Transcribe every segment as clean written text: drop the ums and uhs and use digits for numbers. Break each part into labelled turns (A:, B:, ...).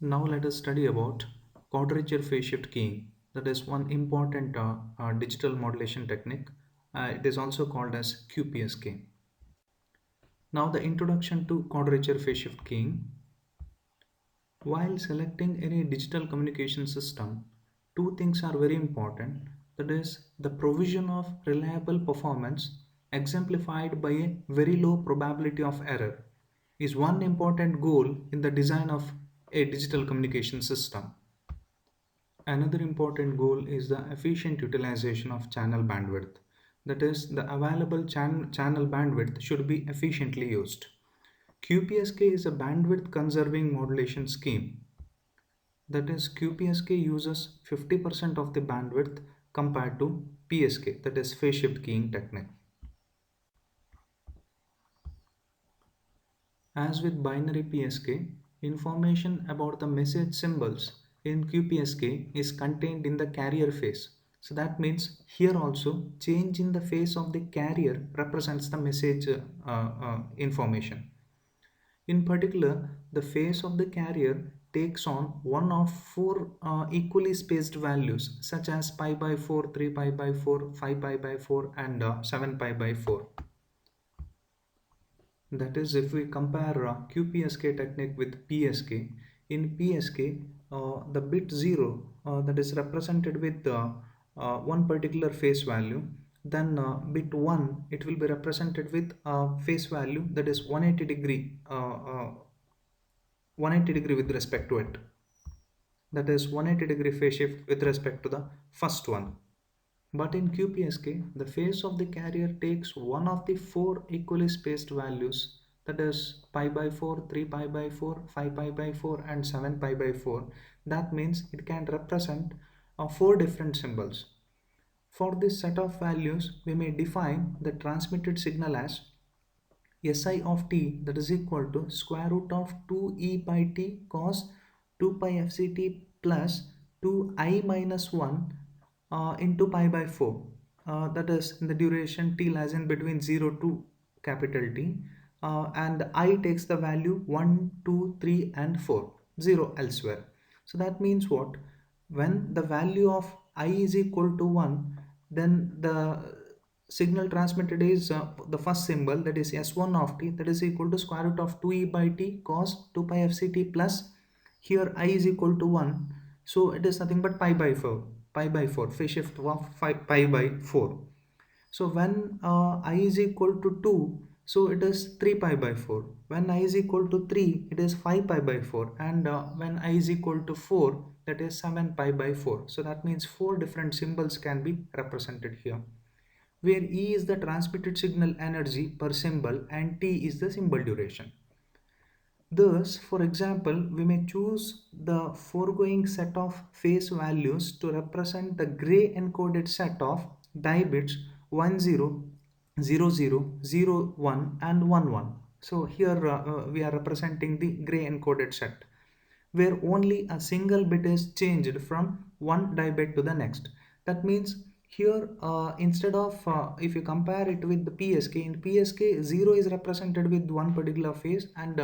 A: Now let us study about quadrature phase shift keying. That is one important digital modulation technique. It is also called as QPSK. Now the introduction to quadrature phase shift keying. While selecting any digital communication system, two things are very important. That is the provision of reliable performance exemplified by a very low probability of error is one important goal in the design of a digital communication system. Another important goal is the efficient utilization of channel bandwidth. That is, the available channel bandwidth should be efficiently used. QPSK is a bandwidth conserving modulation scheme. That is, QPSK uses 50% of the bandwidth compared to PSK, that is, phase shift keying technique. As with binary PSK, information about the message symbols in QPSK is contained in the carrier phase. So that means here also change in the phase of the carrier represents the message information. In particular, the phase of the carrier takes on one of four equally spaced values such as pi by 4, 3 pi by 4, 5 pi by 4 and 7 pi by 4. That is, if we compare QPSK technique with PSK, in PSK, the bit 0 that is represented with one particular phase value, then bit 1 it will be represented with phase value that is 180 degree with respect to it. That is 180 degree phase shift with respect to the first one. But in QPSK, the phase of the carrier takes one of the four equally spaced values, that is pi by 4, 3 pi by 4, 5 pi by 4 and 7 pi by 4. That means it can represent four different symbols. For this set of values, we may define the transmitted signal as Si of t, that is equal to square root of 2e by t cos 2 pi fct plus 2I minus 1 into pi by 4. That is in the duration t lies in between 0 to capital T, and I takes the value 1, 2, 3 and 4, 0 elsewhere. So that means what? When the value of I is equal to 1, then the signal transmitted is the first symbol, that is S1 of t, that is equal to square root of 2e by t cos 2 pi fct plus here I is equal to 1, so it is nothing but pi by 4, phase shift of pi by 4. So when I is equal to 2, so it is 3 pi by 4. When I is equal to 3, it is 5 pi by 4. And when I is equal to 4, that is 7 pi by 4. So that means four different symbols can be represented here, where E is the transmitted signal energy per symbol and T is the symbol duration. Thus, for example, we may choose the foregoing set of phase values to represent the gray encoded set of die bits 10, 00, 01 and 11. So here we are representing the gray encoded set, where only a single bit is changed from one die bit to the next. That means here instead of if you compare it with the PSK, in PSK 0 is represented with one particular phase and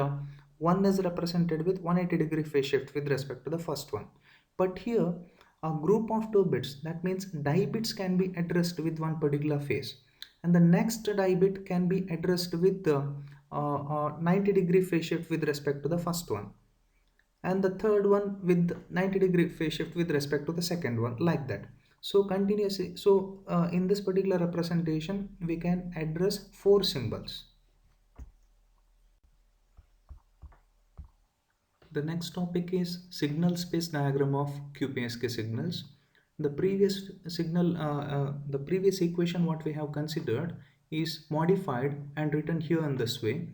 A: 1 is represented with 180 degree phase shift with respect to the first one. But here a group of 2 bits, that means die bits can be addressed with one particular phase and the next die bit can be addressed with the 90 degree phase shift with respect to the first one, and the third one with 90 degree phase shift with respect to the second one, like that. So continuously, so in this particular representation we can address four symbols. The next topic is signal space diagram of QPSK signals. The previous equation what we have considered is modified and written here in this way.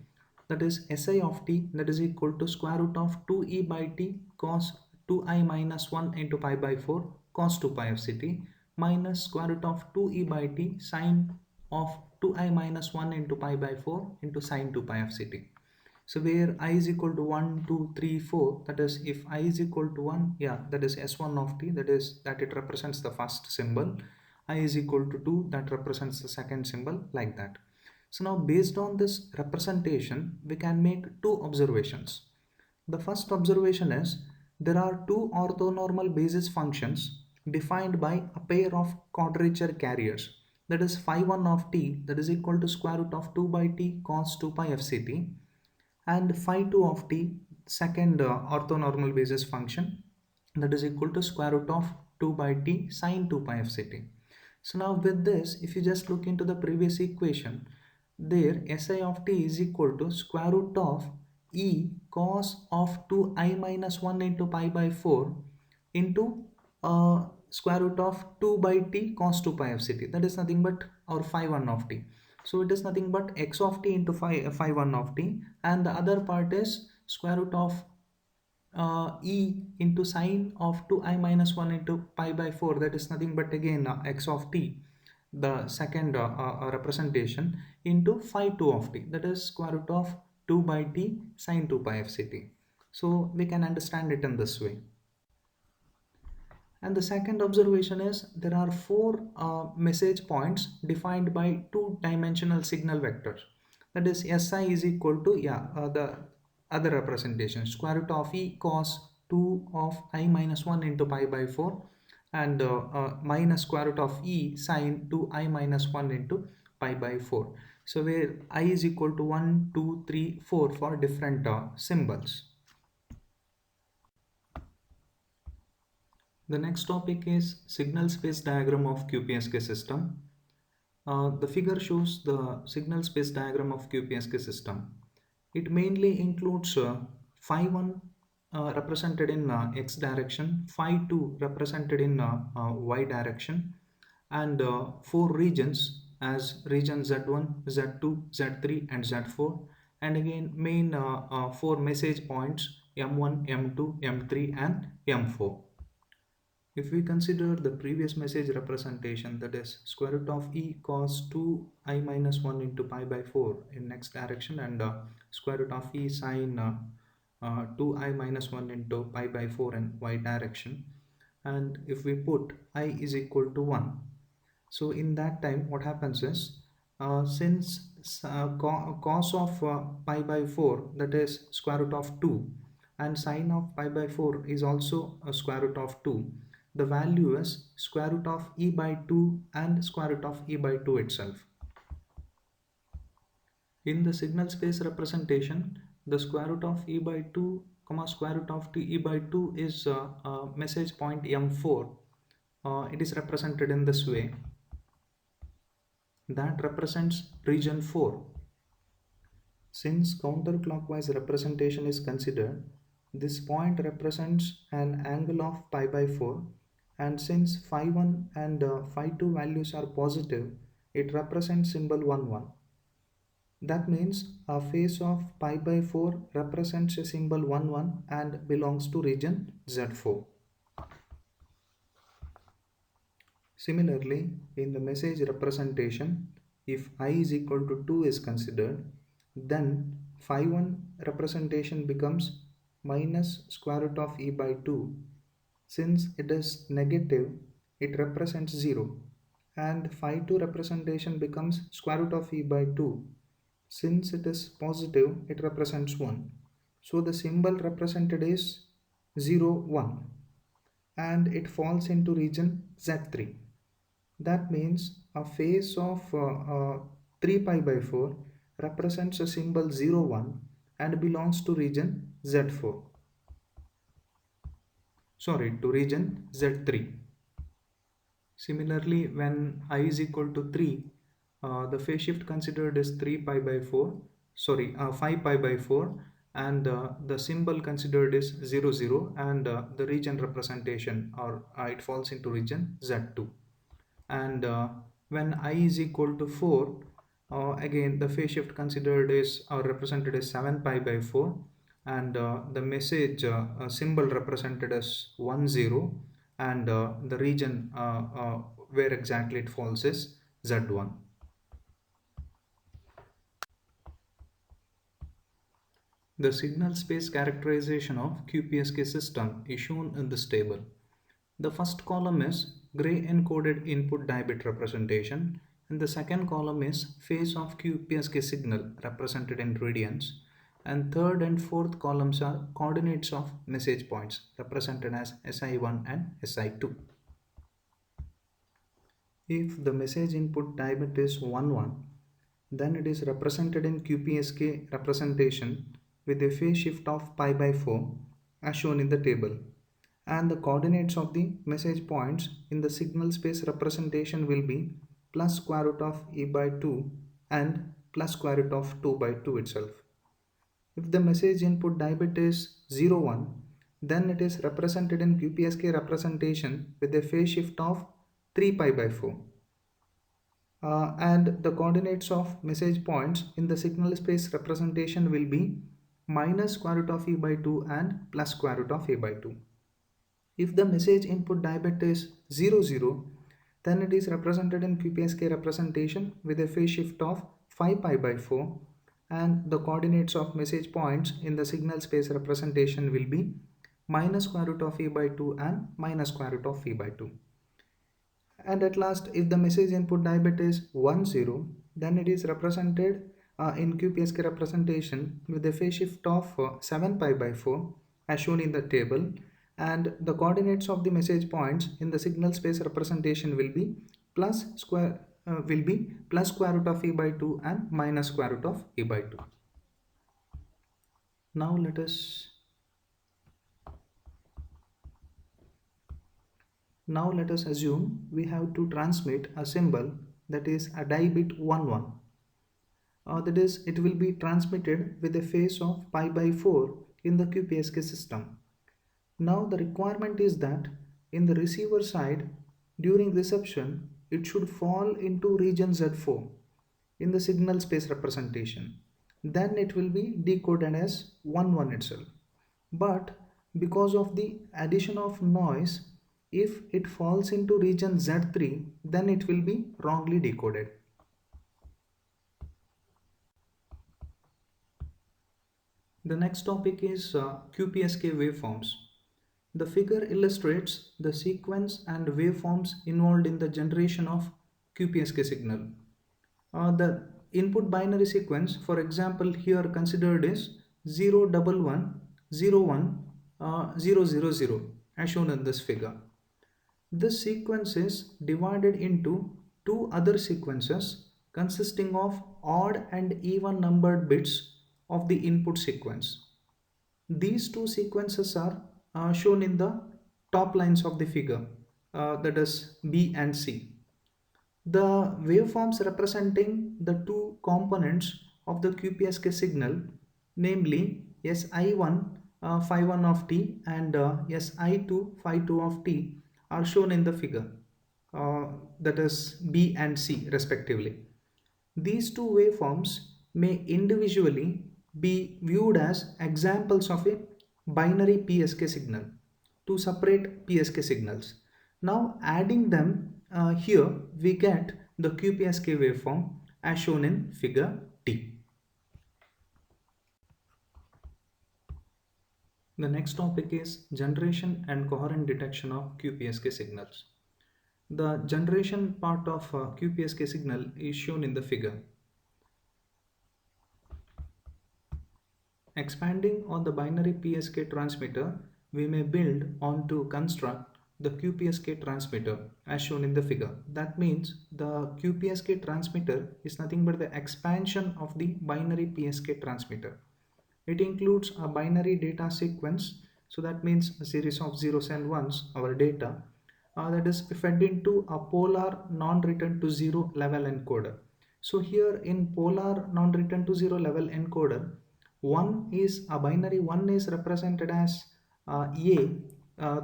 A: That is Si of t, that is equal to square root of 2e by t cos 2I minus 1 into pi by 4 cos 2 pi fct minus square root of 2e by t sine of 2I minus 1 into pi by 4 into sine 2 pi fct. So where I is equal to 1, 2, 3, 4, that is if I is equal to 1, yeah, that is S1 of t, that is that it represents the first symbol. I is equal to 2, that represents the second symbol, like that. So now based on this representation, we can make two observations. The first observation is there are two orthonormal basis functions defined by a pair of quadrature carriers. That is phi 1 of t, that is equal to square root of 2 by t cos 2 pi fct, and phi 2 of t, second orthonormal basis function, that is equal to square root of 2 by t sine 2 pi fct. So now with this, if you just look into the previous equation, there Si of t is equal to square root of e cos of 2i minus 1 into pi by 4 into square root of 2 by t cos 2 pi fct. That is nothing but our phi 1 of t. So it is nothing but x of t into phi 1 of t, and the other part is square root of e into sine of 2i minus 1 into pi by 4, that is nothing but again x of t, the second representation, into phi 2 of t, that is square root of 2 by t sine 2 pi fct. So we can understand it in this way. And the second observation is there are four message points defined by two-dimensional signal vectors. That is Si is equal to the other representation, square root of e cos 2 of I minus 1 into pi by 4, and minus square root of e sine 2i minus 1 into pi by 4. So where I is equal to 1, 2, 3, 4 for different symbols. The next topic is signal space diagram of QPSK system. The figure shows the signal space diagram of QPSK system. It mainly includes phi 1 represented in x direction, phi 2 represented in y direction, and four regions as region Z1, Z2, Z3 and Z4, and again main four message points M1, M2, M3 and M4. If we consider the previous message representation, that is square root of e cos 2i minus 1 into pi by 4 in x direction, and square root of e sine 2i minus 1 into pi by 4 in y direction, and if we put I is equal to 1, so in that time what happens is, since cos of pi by 4, that is square root of 2, and sine of pi by 4 is also a square root of 2, the value is square root of e by 2 and square root of e by 2 itself. In the signal space representation, the square root of e by 2 comma square root of t e by 2 is message point M4. It is represented in this way. That represents region 4. Since counterclockwise representation is considered, this point represents an angle of pi by 4, and since phi 1 and phi 2 values are positive, it represents symbol 1 1. That means a face of pi by 4 represents a symbol 1 1 and belongs to region Z4. Similarly, in the message representation, if I is equal to 2 is considered, then phi 1 representation becomes minus square root of e by 2. Since it is negative, it represents 0, and phi 2 representation becomes square root of e by 2. Since it is positive, it represents 1. So the symbol represented is 0, 1, and it falls into region Z3. That means a face of 3 pi by 4 represents a symbol 0, 1 and belongs to region Z4. Sorry, to region Z3. Similarly, when I is equal to 3, the phase shift considered is 3 pi by 4, 5 pi by 4, and the symbol considered is 0, 0, and the region representation, or it falls into region Z2. And when I is equal to 4, again the phase shift considered is or represented as 7 pi by 4, and the message symbol represented as 1 0, and the region where exactly it falls is Z1. The signal space characterization of QPSK system is shown in this table. The first column is gray encoded input diabit representation, and the second column is phase of QPSK signal represented in radians, and third and fourth columns are coordinates of message points represented as SI1 and SI2. If the message input die bit is 1 1, then it is represented in QPSK representation with a phase shift of pi by 4 as shown in the table, and the coordinates of the message points in the signal space representation will be plus square root of e by 2 and plus square root of 2 by 2 itself. If the message input die bit is 0 1, then it is represented in QPSK representation with a phase shift of 3 pi by 4. And the coordinates of message points in the signal space representation will be minus square root of e by 2 and plus square root of e by 2. If the message input die bit is 0 0, then it is represented in QPSK representation with a phase shift of 5 pi by 4, and the coordinates of message points in the signal space representation will be minus square root of e by 2 and minus square root of e by 2. And at last, if the message input die bit is 1 0, then it is represented in QPSK representation with a phase shift of 7 pi by 4 as shown in the table, and the coordinates of the message points in the signal space representation will be plus square root of e by 2 and minus square root of e by 2. Now let us assume we have to transmit a symbol that is a die bit 1 1. That is, it will be transmitted with a phase of pi by 4 in the QPSK system. Now the requirement is that in the receiver side, during reception, it should fall into region Z4 in the signal space representation. Then it will be decoded as 1 1 itself. But because of the addition of noise, if it falls into region Z3, then it will be wrongly decoded. The next topic is QPSK waveforms. The figure illustrates the sequence and waveforms involved in the generation of QPSK signal. The input binary sequence, for example, here considered is 0 1 1 0 1 0 0 0 as shown in this figure. This sequence is divided into two other sequences consisting of odd and even numbered bits of the input sequence. These two sequences are shown in the top lines of the figure, that is B and C. The waveforms representing the two components of the QPSK signal, namely SI1 phi 1 of t and SI2 phi 2 of t, are shown in the figure, that is B and C respectively. These two waveforms may individually be viewed as examples of a binary PSK signal, two separate PSK signals. Now adding them here, we get the QPSK waveform as shown in figure D. The next topic is generation and coherent detection of QPSK signals. The generation part of QPSK signal is shown in the figure. Expanding on the binary PSK transmitter, we may build on to construct the QPSK transmitter as shown in the figure. That means the QPSK transmitter is nothing but the expansion of the binary PSK transmitter. It includes a binary data sequence, so that means a series of zeros and ones, our data, that is fed into a polar non-return to zero level encoder. So here in polar non-return to zero level encoder, one is a binary 1 is represented as A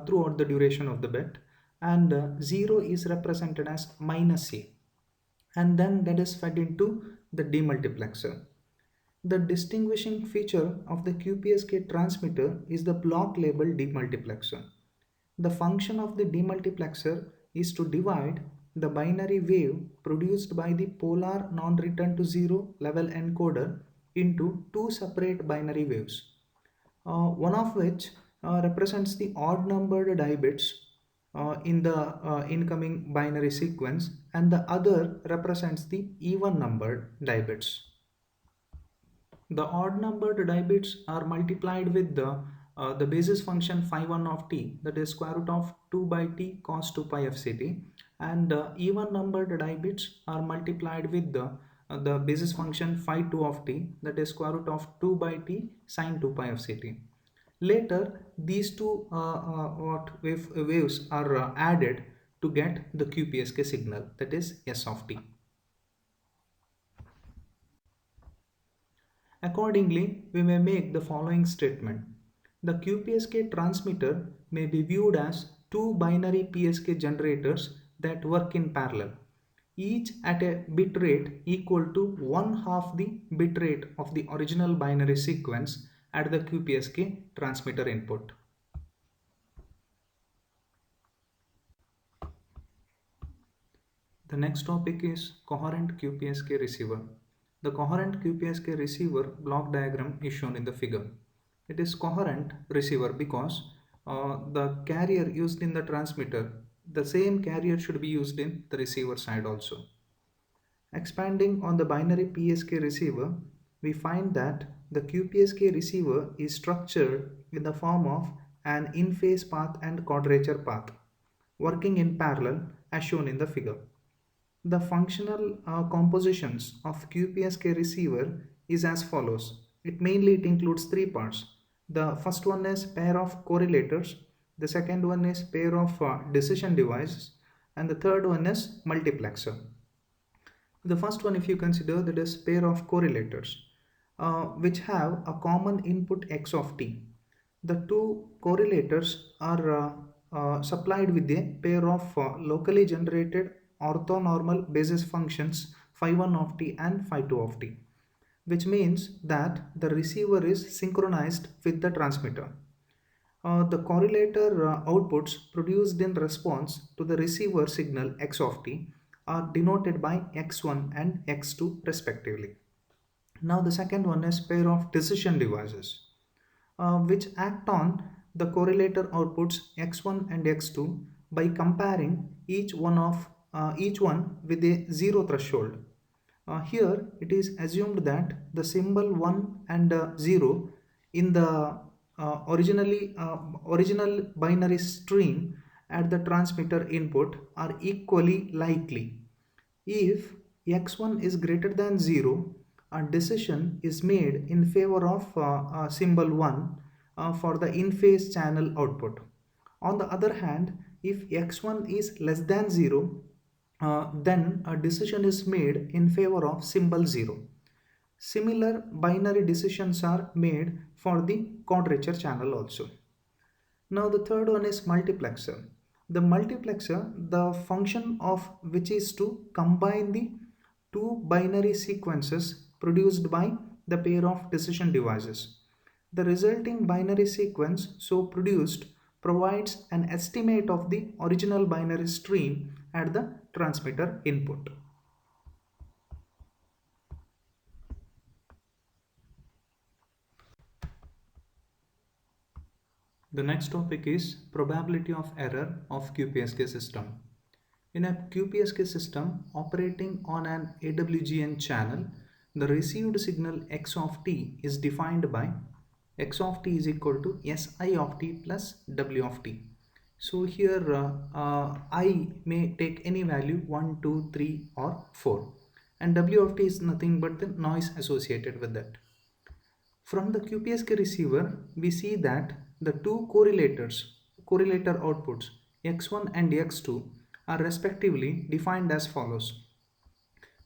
A: throughout the duration of the bit, and 0 is represented as minus A, and then that is fed into the demultiplexer. The distinguishing feature of the QPSK transmitter is the block label demultiplexer. The function of the demultiplexer is to divide the binary wave produced by the polar non-return to zero level encoder into two separate binary waves, one of which represents the odd numbered die bits in the incoming binary sequence, and the other represents the even numbered die bits. The odd numbered die bits are multiplied with the basis function phi1 of t, that is square root of 2 by t cos 2 pi f ct, and even numbered die bits are multiplied with the basis function phi2 of t, that is square root of 2 by t sin 2 pi f ct. Later, these two waves are added to get the QPSK signal, that is S of t. Accordingly, we may make the following statement. The QPSK transmitter may be viewed as two binary PSK generators that work in parallel, each at a bit rate equal to 1/2 the bit rate of the original binary sequence at the QPSK transmitter input. The next topic is coherent QPSK receiver. The coherent QPSK receiver block diagram is shown in the figure. It is coherent receiver because the carrier used in the transmitter, the same carrier should be used in the receiver side also. Expanding on the binary PSK receiver, we find that the QPSK receiver is structured in the form of an in-phase path and quadrature path, working in parallel as shown in the figure. The functional compositions of QPSK receiver is as follows. It includes three parts. The first one is pair of correlators, the second one is pair of decision devices, and the third one is multiplexer. The first one, if you consider, that is pair of correlators, which have a common input x of t. The two correlators are supplied with a pair of locally generated orthonormal basis functions phi1 of t and phi2 of t, which means that the receiver is synchronized with the transmitter. The correlator outputs produced in response to the receiver signal x of t are denoted by x1 and x2 respectively. Now the second one is pair of decision devices, which act on the correlator outputs x1 and x2 by comparing each one with a zero threshold. Here it is assumed that the symbol 1 and 0 in the original binary stream at the transmitter input are equally likely. If x1 is greater than 0, a decision is made in favor of symbol 1 for the in-phase channel output. On the other hand, if x1 is less than 0, then a decision is made in favor of symbol 0. Similar binary decisions are made for the quadrature channel also. Now the third one is multiplexer. The multiplexer, the function of which is to combine the two binary sequences produced by the pair of decision devices. The resulting binary sequence so produced provides an estimate of the original binary stream at the transmitter input. The next topic is probability of error of QPSK system. In a QPSK system operating on an AWGN channel, the received signal x of t is defined by x of t is equal to Si of t plus W of t. So here I may take any value 1, 2, 3 or 4, and W of t is nothing but the noise associated with that. From the QPSK receiver, we see that the two correlator outputs x1 and x2 are respectively defined as follows.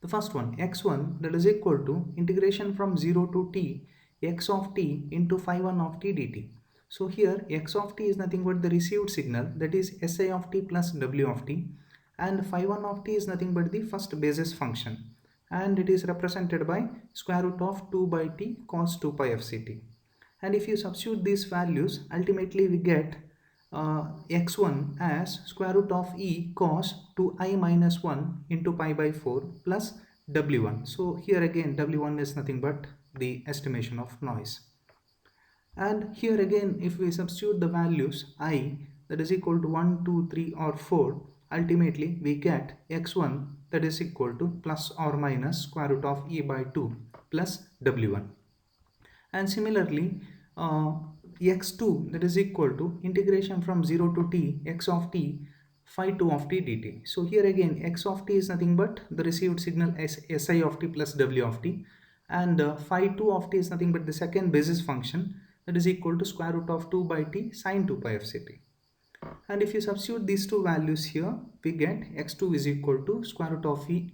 A: The first one, x1, that is equal to integration from 0 to t x of t into phi1 of t dt. So here x of t is nothing but the received signal, that is Si of t plus W of t, and phi1 of t is nothing but the first basis function, and it is represented by square root of 2 by t cos 2 pi f ct. And if you substitute these values, ultimately we get x1 as square root of e cos 2i minus 1 into pi by 4 plus w1. So here again w1 is nothing but the estimation of noise. And here again, if we substitute the values I, that is equal to 1, 2, 3 or 4, ultimately we get x1, that is equal to plus or minus square root of e by 2 plus w1. And similarly, x2 that is equal to integration from 0 to t x of t phi 2 of t dt. So here again x of t is nothing but the received signal si of t plus w of t, and phi 2 of t is nothing but the second basis function that is equal to square root of 2 by t sine 2 pi f ct. And if you substitute these two values here, we get x2 is equal to square root of e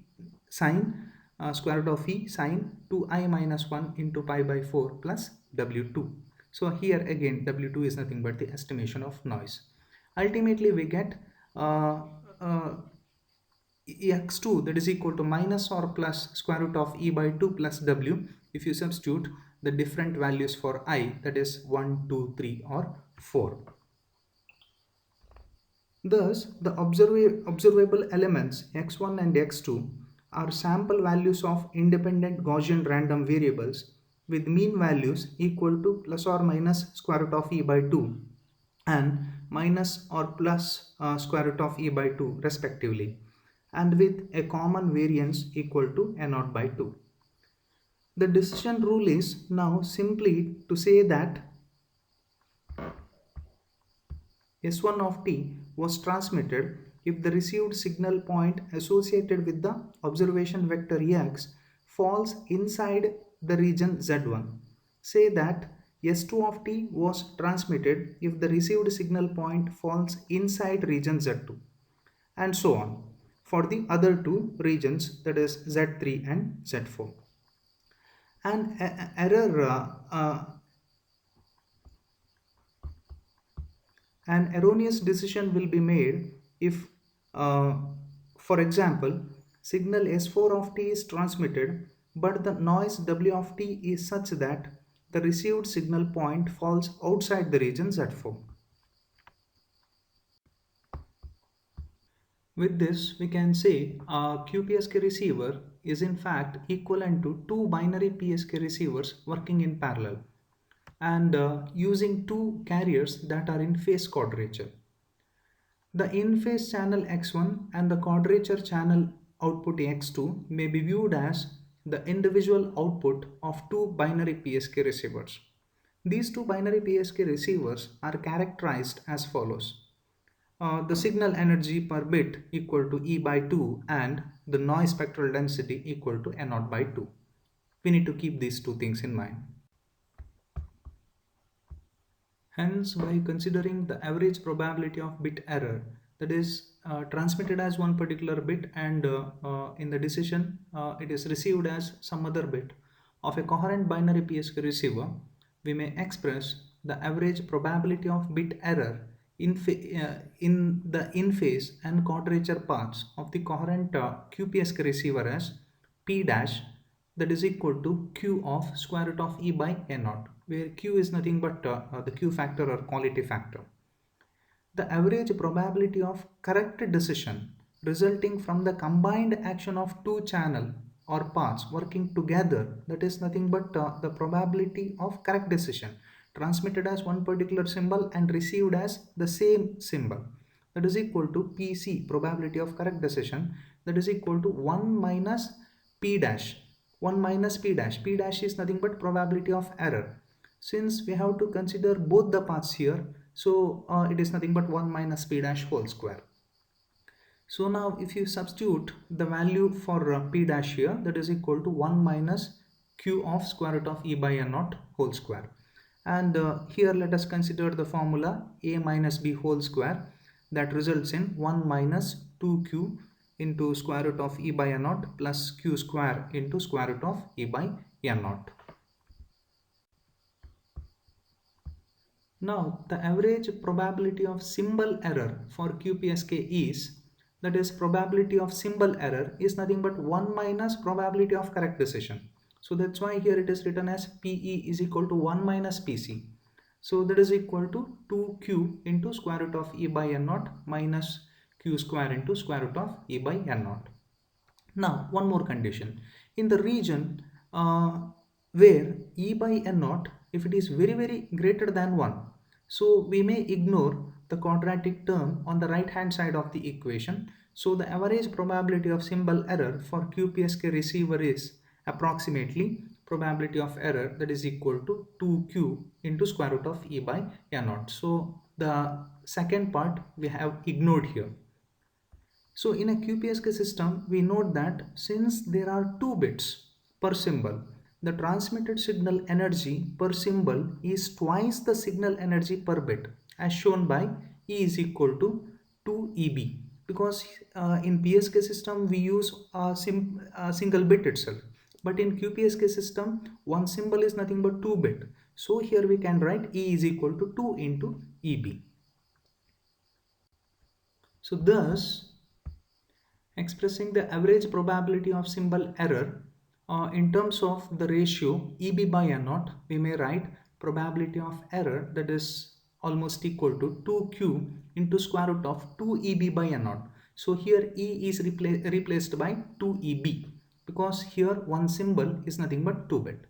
A: sine square root of e sine 2i minus 1 into pi by 4 plus w2. So here again w2 is nothing but the estimation of noise. Ultimately we get uh, uh, x2 that is equal to minus or plus square root of e by 2 plus w if you substitute the different values for I, that is 1, 2, 3 or 4. Thus, the observable elements x1 and x2 are sample values of independent Gaussian random variables with mean values equal to plus or minus square root of e by 2 and minus or plus square root of e by 2 respectively, and with a common variance equal to a naught by 2. The decision rule is now simply to say that S1 of t was transmitted if the received signal point associated with the observation vector x falls inside the region Z1. Say that S2 of t was transmitted if the received signal point falls inside region Z2, and so on for the other two regions, that is Z3 and Z4. An an erroneous decision will be made if, for example, signal S4 of t is transmitted but the noise W of t is such that the received signal point falls outside the region Z4. With this, we can say a QPSK receiver is in fact equivalent to two binary PSK receivers working in parallel and using two carriers that are in phase quadrature. The in-phase channel X1 and the quadrature channel output X2 may be viewed as the individual output of two binary PSK receivers. These two binary PSK receivers are characterized as follows. The signal energy per bit equal to E by 2 and the noise spectral density equal to N naught by 2. We need to keep these two things in mind. Hence, by considering the average probability of bit error, that is transmitted as one particular bit and in the decision it is received as some other bit of a coherent binary PSK receiver, we may express the average probability of bit error in the in-phase and quadrature parts of the coherent QPSK receiver as P dash, that is equal to Q of square root of E by N naught, where Q is nothing but the Q factor or quality factor. The average probability of correct decision resulting from the combined action of two channel or parts working together, that is nothing but the probability of correct decision transmitted as one particular symbol and received as the same symbol, that is equal to PC, probability of correct decision, that is equal to 1 minus P dash. 1 minus P dash. P dash is nothing but probability of error. Since we have to consider both the paths here, so it is nothing but 1 minus P dash whole square. So now if you substitute the value for P dash here, that is equal to 1 minus Q of square root of E by N naught whole square. And here let us consider the formula A minus B whole square, that results in 1 minus 2Q into square root of E by N naught plus Q square into square root of E by N naught. Now the average probability of symbol error for QPSK is, that is probability of symbol error is nothing but 1 minus probability of correct decision. So that's why here it is written as PE is equal to 1 minus PC. So that is equal to 2Q into square root of E by N naught minus Q square into square root of E by N naught. Now one more condition. In the region where E by N naught, if it is very greater than 1, so we may ignore the quadratic term on the right hand side of the equation. So the average probability of symbol error for QPSK receiver is approximately probability of error, that is equal to 2q into square root of e by n naught. So the second part we have ignored here. So in a QPSK system, we note that since there are 2 bits per symbol, the transmitted signal energy per symbol is twice the signal energy per bit, as shown by E is equal to 2EB. Because in PSK system we use a single bit itself, but in QPSK system one symbol is nothing but 2 bit. So here we can write E is equal to 2 into EB. So thus, expressing the average probability of symbol error in terms of the ratio EB by N naught, we may write probability of error, that is almost equal to 2q into square root of 2EB by N naught. So here E is replaced by 2EB, because here one symbol is nothing but 2 bit.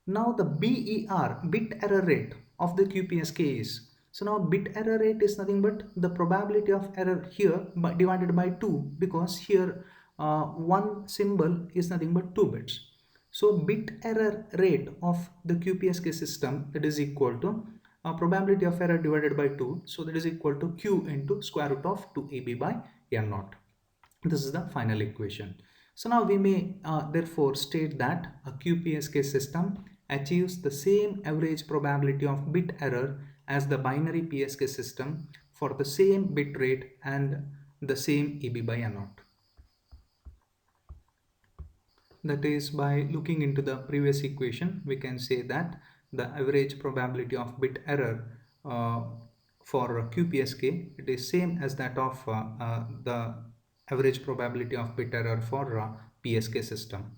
A: Now the BER, bit error rate of the QPSK is, so now bit error rate is nothing but the probability of error here divided by 2, because here one symbol is nothing but 2 bits. So bit error rate of the QPSK system, that is equal to probability of error divided by 2. So that is equal to q into square root of 2ab by n naught. This is the final equation. So now we may therefore state that a QPSK system achieves the same average probability of bit error as the binary PSK system for the same bit rate and the same EB by N naught. That is, by looking into the previous equation, we can say that the average probability of bit error for QPSK, it is same as that of the average probability of bit error for PSK system.